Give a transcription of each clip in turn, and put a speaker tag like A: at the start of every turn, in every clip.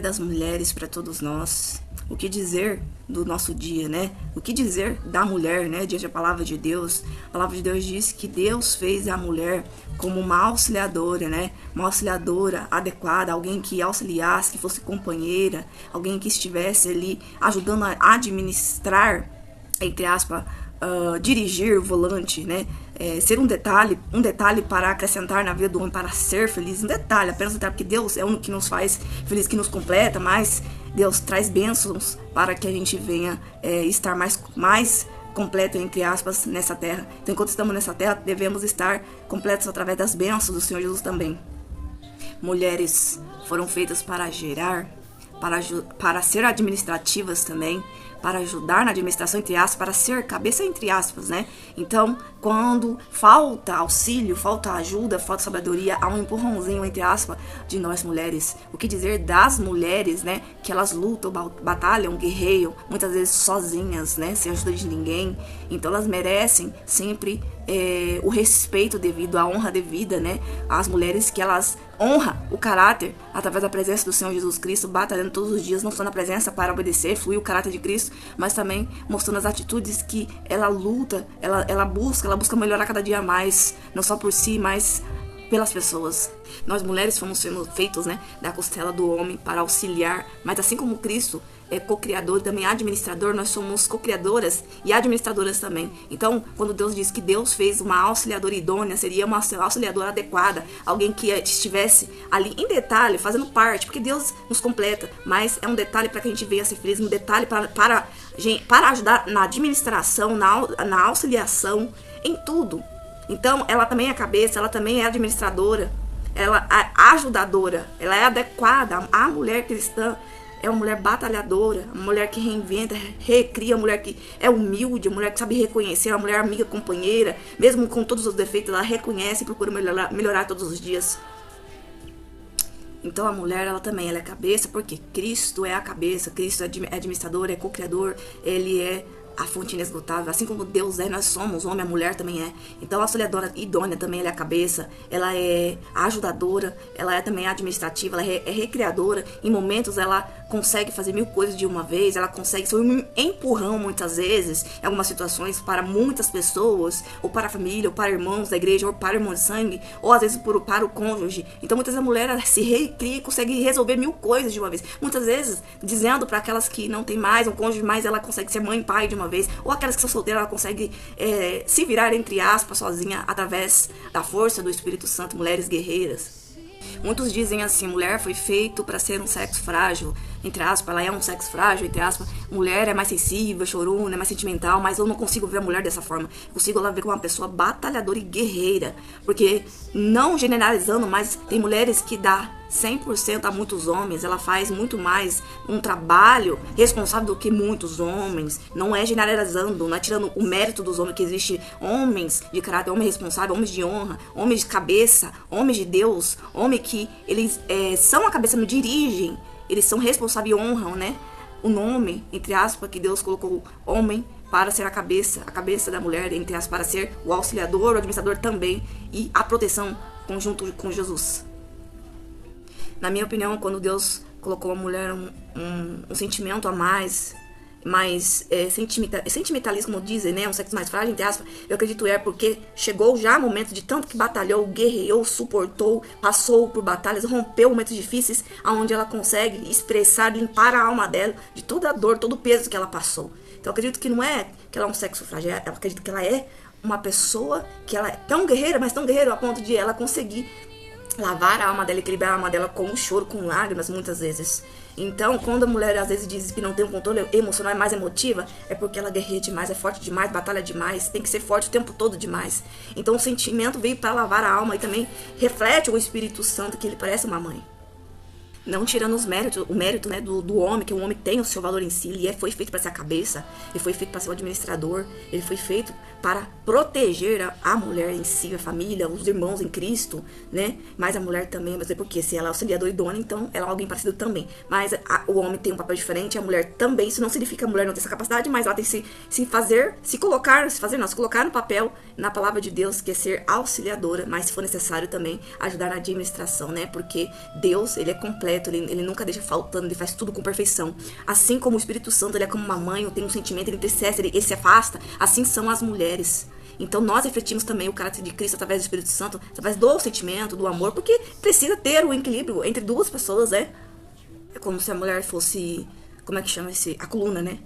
A: das mulheres para todos nós. O que dizer do nosso dia, né? O que dizer da mulher, né? Diante da palavra de Deus. A palavra de Deus diz que Deus fez a mulher como uma auxiliadora, né? Uma auxiliadora adequada, alguém que auxiliasse, que fosse companheira, alguém que estivesse ali ajudando a administrar, entre aspas, dirigir o volante, né? Ser um detalhe para acrescentar na vida do homem, para ser feliz, um detalhe, apenas um detalhe, porque Deus é o único que nos faz feliz, que nos completa, mas Deus traz bênçãos para que a gente venha estar mais completo, entre aspas, nessa terra. Então, enquanto estamos nessa terra, devemos estar completos através das bênçãos do Senhor Jesus também. Mulheres foram feitas para gerar, para ser administrativas também, para ajudar na administração, entre aspas, para ser cabeça, entre aspas, né? Então, quando falta auxílio, falta ajuda, falta sabedoria, há um empurrãozinho, entre aspas, de nós mulheres. O que dizer das mulheres, né? Que elas lutam, batalham, guerreiam, muitas vezes sozinhas, né? Sem ajuda de ninguém. Então, elas merecem sempre o respeito devido, a honra devida, né? As mulheres que elas honram o caráter através da presença do Senhor Jesus Cristo, batalhando todos os dias, não só na presença para obedecer, fluir o caráter de Cristo, mas também mostrando as atitudes que ela luta, ela busca melhorar cada dia mais, não só por si, mas pelas pessoas. Nós mulheres fomos sendo feitos, né, da costela do homem para auxiliar, mas assim como Cristo é co-criador, também administrador, nós somos co-criadoras e administradoras também. Então, quando Deus diz que Deus fez uma auxiliadora idônea, seria uma auxiliadora adequada, alguém que estivesse ali em detalhe, fazendo parte, porque Deus nos completa, mas é um detalhe para que a gente venha a ser feliz, um detalhe para ajudar na administração, na auxiliação, em tudo. Então, ela também é cabeça, ela também é administradora, ela é ajudadora, ela é adequada. A mulher cristã é uma mulher batalhadora, uma mulher que reinventa, recria, uma mulher que é humilde, uma mulher que sabe reconhecer, uma mulher amiga, companheira, mesmo com todos os defeitos, ela reconhece e procura melhorar todos os dias. Então a mulher, ela é cabeça, porque Cristo é a cabeça, Cristo é administrador, é co-criador, ele é a fonte inesgotável, assim como Deus é, nós somos, o homem, a mulher também é. Então a auxiliadora idônea também, ela é a cabeça, ela é a ajudadora, ela é também administrativa, ela é recriadora. Em momentos ela consegue fazer 1000 coisas de uma vez, ela consegue ser um empurrão muitas vezes, em algumas situações, para muitas pessoas, ou para a família, ou para irmãos da igreja, ou para irmãos de sangue, ou às vezes para o cônjuge. Então muitas vezes a mulher se recria e consegue resolver 1000 coisas de uma vez. Muitas vezes, dizendo para aquelas que não tem mais um cônjuge, mas ela consegue ser mãe e pai de uma vez, ou aquelas que são solteiras, ela consegue se virar, entre aspas, sozinha, através da força do Espírito Santo. Mulheres guerreiras. Muitos dizem assim, mulher foi feito para ser um sexo frágil, entre aspas, ela é um sexo frágil, entre aspas, mulher é mais sensível, chorona, é mais sentimental, mas eu não consigo ver a mulher dessa forma. Eu consigo ela ver como uma pessoa batalhadora e guerreira, porque, não generalizando, mas tem mulheres que dá 100% a muitos homens, ela faz muito mais um trabalho responsável do que muitos homens. Não é generalizando, não é tirando o mérito dos homens, que existe homens de caráter, homens responsáveis, homens de honra, homens de cabeça, homens de Deus, homens que eles são a cabeça, não dirigem, eles são responsáveis e honram, né? O nome, entre aspas, que Deus colocou homem para ser a cabeça da mulher, entre aspas, para ser o auxiliador, o administrador também, e a proteção conjunto com Jesus. Na minha opinião, quando Deus colocou a mulher um sentimento a mais sentimentalismo, como dizem, né? Um sexo mais frágil, entre aspas, eu acredito porque chegou já o momento de tanto que batalhou, guerreou, suportou, passou por batalhas, rompeu momentos difíceis, onde ela consegue expressar, limpar a alma dela de toda a dor, todo o peso que ela passou. Então eu acredito que não é que ela é um sexo frágil, eu acredito que ela é uma pessoa que ela é tão guerreira, mas tão guerreira a ponto de ela conseguir lavar a alma dela, equilibrar a alma dela com o choro, com lágrimas, muitas vezes. Então, quando a mulher às vezes diz que não tem um controle emocional, é mais emotiva, é porque ela guerreia demais, é forte demais, batalha demais, tem que ser forte o tempo todo demais. Então o sentimento veio para lavar a alma e também reflete o Espírito Santo, que ele parece uma mãe. Não tirando o mérito, né, do homem, que o homem tem o seu valor em si, ele foi feito para ser a cabeça, ele foi feito para ser o administrador, ele foi feito para proteger a mulher em si, a família, os irmãos em Cristo, né? Mas a mulher também, mas é porque se ela é auxiliadora idônea, então ela é alguém parecido também. Mas o homem tem um papel diferente, a mulher também, isso não significa que a mulher não tem essa capacidade, mas ela tem que se colocar no papel, na palavra de Deus, que é ser auxiliadora, mas se for necessário também ajudar na administração, né? Porque Deus, ele é completo, completo, ele nunca deixa faltando, ele faz tudo com perfeição. Assim como o Espírito Santo, ele é como uma mãe, tem um sentimento, ele intercede, ele se afasta, assim são as mulheres. Então nós refletimos também o caráter de Cristo através do Espírito Santo, através do sentimento, do amor, porque precisa ter o equilíbrio entre duas pessoas, né? É como se a mulher fosse, como é que chama esse? A coluna, né?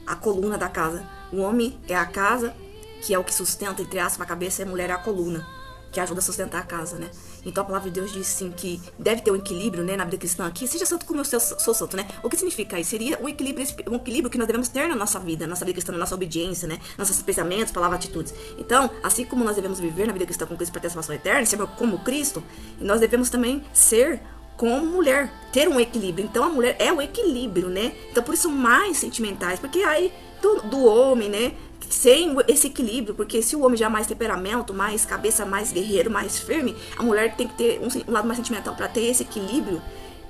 A: A coluna da casa. O homem é a casa, que é o que sustenta, entre aspas, a cabeça, e a mulher é a coluna, que ajuda a sustentar a casa, né? Então a palavra de Deus diz sim que deve ter um equilíbrio, né, na vida cristã aqui. Seja santo como eu sou santo, né? O que significa isso? Seria um equilíbrio que nós devemos ter na nossa vida cristã, na nossa obediência, né? Nossos pensamentos, palavras, atitudes. Então, assim como nós devemos viver na vida cristã com Cristo para ter a salvação eterna, ser como Cristo, nós devemos também ser como mulher, ter um equilíbrio. Então a mulher é o equilíbrio, né? Então por isso mais sentimentais, porque aí do homem, né? Sem esse equilíbrio, porque se o homem já é mais temperamento, mais cabeça, mais guerreiro, mais firme, a mulher tem que ter um lado mais sentimental para ter esse equilíbrio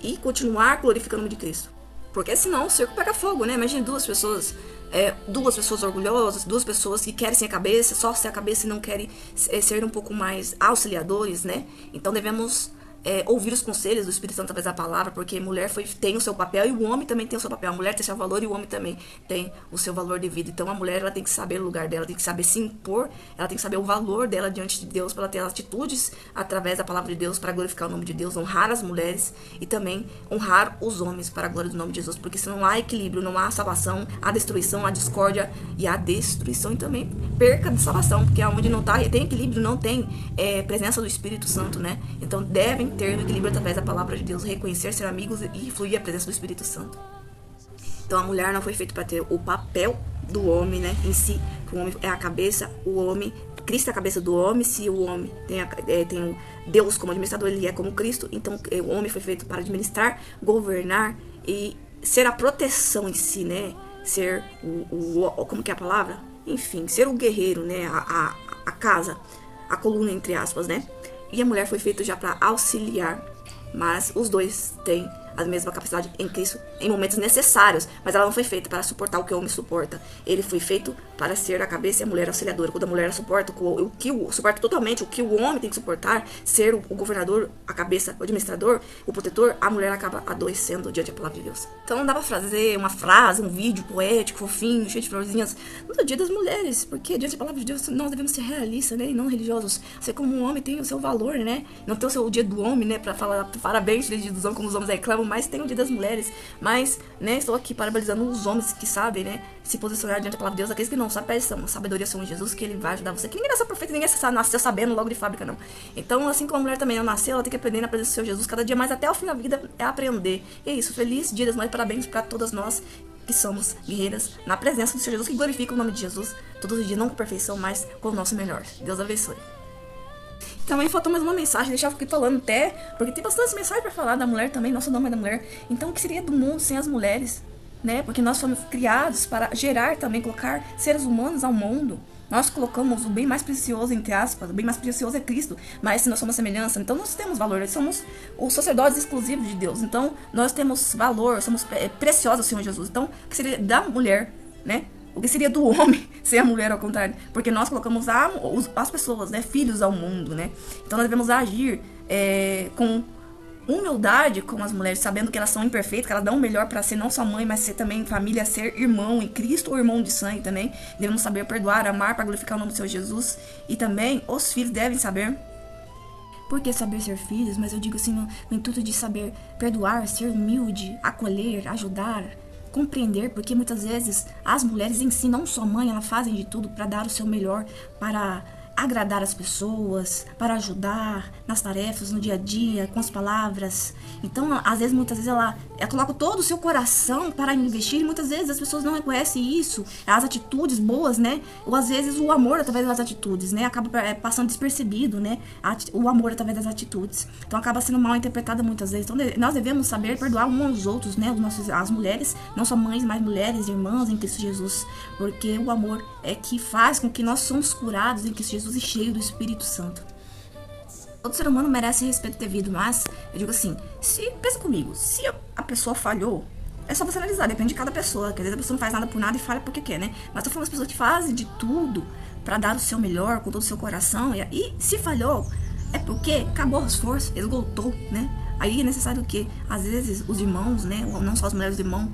A: e continuar glorificando o nome de Cristo. Porque senão o circo pega fogo, né? Imagine duas pessoas orgulhosas, duas pessoas que querem ser a cabeça, só ser a cabeça e não querem ser um pouco mais auxiliadores, né? Então devemos ouvir os conselhos do Espírito Santo através da palavra, porque a mulher tem o seu papel e o homem também tem o seu papel. A mulher tem seu valor e o homem também tem o seu valor de vida. Então a mulher, ela tem que saber o lugar dela, tem que saber se impor, ela tem que saber o valor dela diante de Deus, para ela ter atitudes através da palavra de Deus para glorificar o nome de Deus, honrar as mulheres e também honrar os homens para a glória do nome de Jesus, porque se não há equilíbrio, não há salvação, há destruição, há discórdia e há destruição e também perca de salvação, porque onde não tem equilíbrio, não tem presença do Espírito Santo, né? Então devem ter o equilíbrio através da palavra de Deus, reconhecer, ser amigos e fluir a presença do Espírito Santo. Então a mulher não foi feita para ter o papel do homem, né, em si, que o homem é a cabeça, o homem, Cristo é a cabeça do homem. Se o homem tem Deus como administrador, ele é como Cristo, então o homem foi feito para administrar, governar e ser a proteção em si, né, ser como que é a palavra? Enfim, ser o guerreiro, né, a casa, a coluna, entre aspas, né. E a mulher foi feita já para auxiliar, mas os dois têm a mesma capacidade em Cristo em momentos necessários, mas ela não foi feita para suportar o que o homem suporta. Ele foi feito para ser a cabeça e a mulher auxiliadora. Quando a mulher suporta suporta totalmente o que o homem tem que suportar, ser o governador, a cabeça, o administrador, o protetor, a mulher acaba adoecendo diante da palavra de Deus. Então não dá pra fazer uma frase, um vídeo poético, fofinho, cheio de florzinhas no Dia das Mulheres, porque diante da palavra de Deus nós devemos ser realistas, né, e não religiosos. Ser como um homem tem o seu valor, né, não tem o dia do homem, né, pra falar parabéns, feliz dia dos homens, como os homens reclamam, mas tem o dia das mulheres. Mas, né, estou aqui parabenizando os homens que sabem, né, se posicionar diante da palavra de Deus. Aqueles que não sabem, peçam sabedoria ao Jesus, que ele vai ajudar você. Que ninguém nasceu profeta, ninguém nasceu sabendo logo de fábrica, não. Então, assim como a mulher também não nasceu, ela tem que aprender na presença do Senhor Jesus. Cada dia mais, até o fim da vida, é aprender. E é isso, feliz dia das mulheres, parabéns para todas nós que somos guerreiras na presença do Senhor Jesus, que glorificam o nome de Jesus todos os dias, não com perfeição, mas com o nosso melhor. Deus abençoe. Também faltou mais uma mensagem, deixava aqui falando até, porque tem bastante mensagem para falar da mulher também, nosso nome é da mulher. Então, o que seria do mundo sem as mulheres, né? Porque nós fomos criados para gerar também, colocar seres humanos ao mundo. Nós colocamos o bem mais precioso, entre aspas, o bem mais precioso é Cristo, mas se nós somos semelhança, então nós temos valor, nós somos os sacerdotes exclusivos de Deus, então nós temos valor, somos preciosos ao Senhor Jesus. Então, o que seria da mulher, né? O que seria do homem sem a mulher, ao contrário? Porque nós colocamos as pessoas, né, filhos ao mundo, né? Então nós devemos agir com humildade com as mulheres, sabendo que elas são imperfeitas, que elas dão o melhor para ser não só mãe, mas ser também família, ser irmão em Cristo ou irmão de sangue também. Devemos saber perdoar, amar para glorificar o nome do Senhor Jesus. E também os filhos devem saber. Por que saber ser filhos? Mas eu digo assim, no intuito de saber perdoar, ser humilde, acolher, ajudar, compreender, porque muitas vezes as mulheres em si, não só mãe, elas fazem de tudo para dar o seu melhor, para agradar as pessoas, para ajudar nas tarefas, no dia a dia, com as palavras. Então, às vezes, muitas vezes ela coloca todo o seu coração para investir e muitas vezes as pessoas não reconhecem isso, as atitudes boas, né? Ou às vezes o amor através das atitudes, né? Acaba passando despercebido, né? O amor através das atitudes. Então, acaba sendo mal interpretada muitas vezes. Então, nós devemos saber perdoar uns aos outros, né? As mulheres, não só mães, mas mulheres, irmãs em Cristo Jesus. Porque o amor é que faz com que nós somos curados em Cristo Jesus e cheios do Espírito Santo. Todo ser humano merece respeito devido, mas eu digo assim, pensa comigo, se a pessoa falhou, é só você analisar, depende de cada pessoa, que às vezes a pessoa não faz nada por nada e falha porque quer, né? Mas tô falando das pessoas que fazem de tudo pra dar o seu melhor, com todo o seu coração, e se falhou, é porque acabou o esforço, esgotou, né? Aí é necessário que, às vezes, os irmãos, né, não só as mulheres, os irmãos,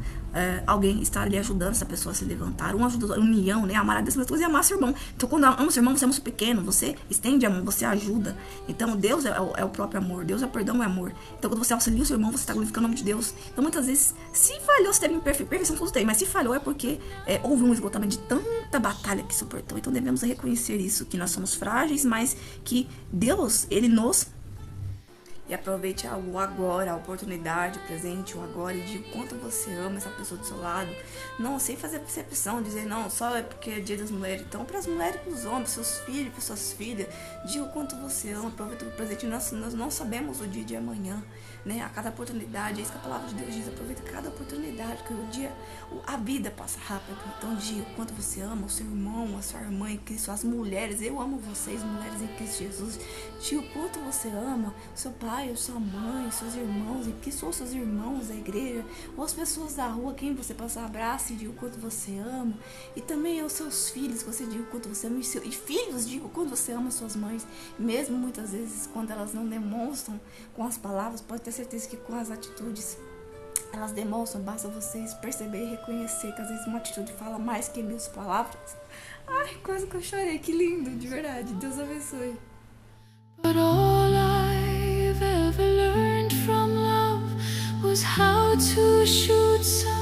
A: alguém está ali ajudando essa pessoa a se levantar. Um ajuda a união, né, amar a Deus e amar seu irmão. Então, quando ama seu irmão, você ama seu pequeno, você estende a mão, você ajuda. Então, Deus é o próprio amor, Deus é perdão, é amor. Então, quando você auxilia o seu irmão, você está glorificando o nome de Deus. Então, muitas vezes, se falhou, você teve perfeição, todos têm, mas se falhou é porque houve um esgotamento de tanta batalha que suportou. Então, devemos reconhecer isso, que nós somos frágeis, mas que Deus, Ele nos... E aproveite o agora, a oportunidade, o presente, o agora, e diga o quanto você ama essa pessoa do seu lado. Não, sem fazer percepção, dizer, não, só é porque é dia das mulheres. Então, para as mulheres e para os homens, seus filhos, para suas filhas, diga o quanto você ama, aproveita o presente. Nós não sabemos o dia de amanhã, né? A cada oportunidade, é isso que a palavra de Deus diz, aproveita cada oportunidade, porque a vida passa rápido. Então, diga o quanto você ama o seu irmão, a sua irmã em Cristo, as mulheres, eu amo vocês, mulheres em Cristo Jesus. Diga o quanto você ama o seu pai, ou sua mãe, seus irmãos, e que são seus irmãos da igreja, ou as pessoas da rua, quem você passa abraço e diga o quanto você ama, e também aos seus filhos, que você diga o quanto você ama, e filhos, diga o quanto você ama suas mães, mesmo muitas vezes quando elas não demonstram com as palavras, pode ter certeza que com as atitudes elas demonstram, basta vocês perceber e reconhecer que às vezes uma atitude fala mais que 1000 palavras. Ai, quase que eu chorei, que lindo, de verdade, Deus abençoe.
B: But all I've ever learned from love was how to shoot some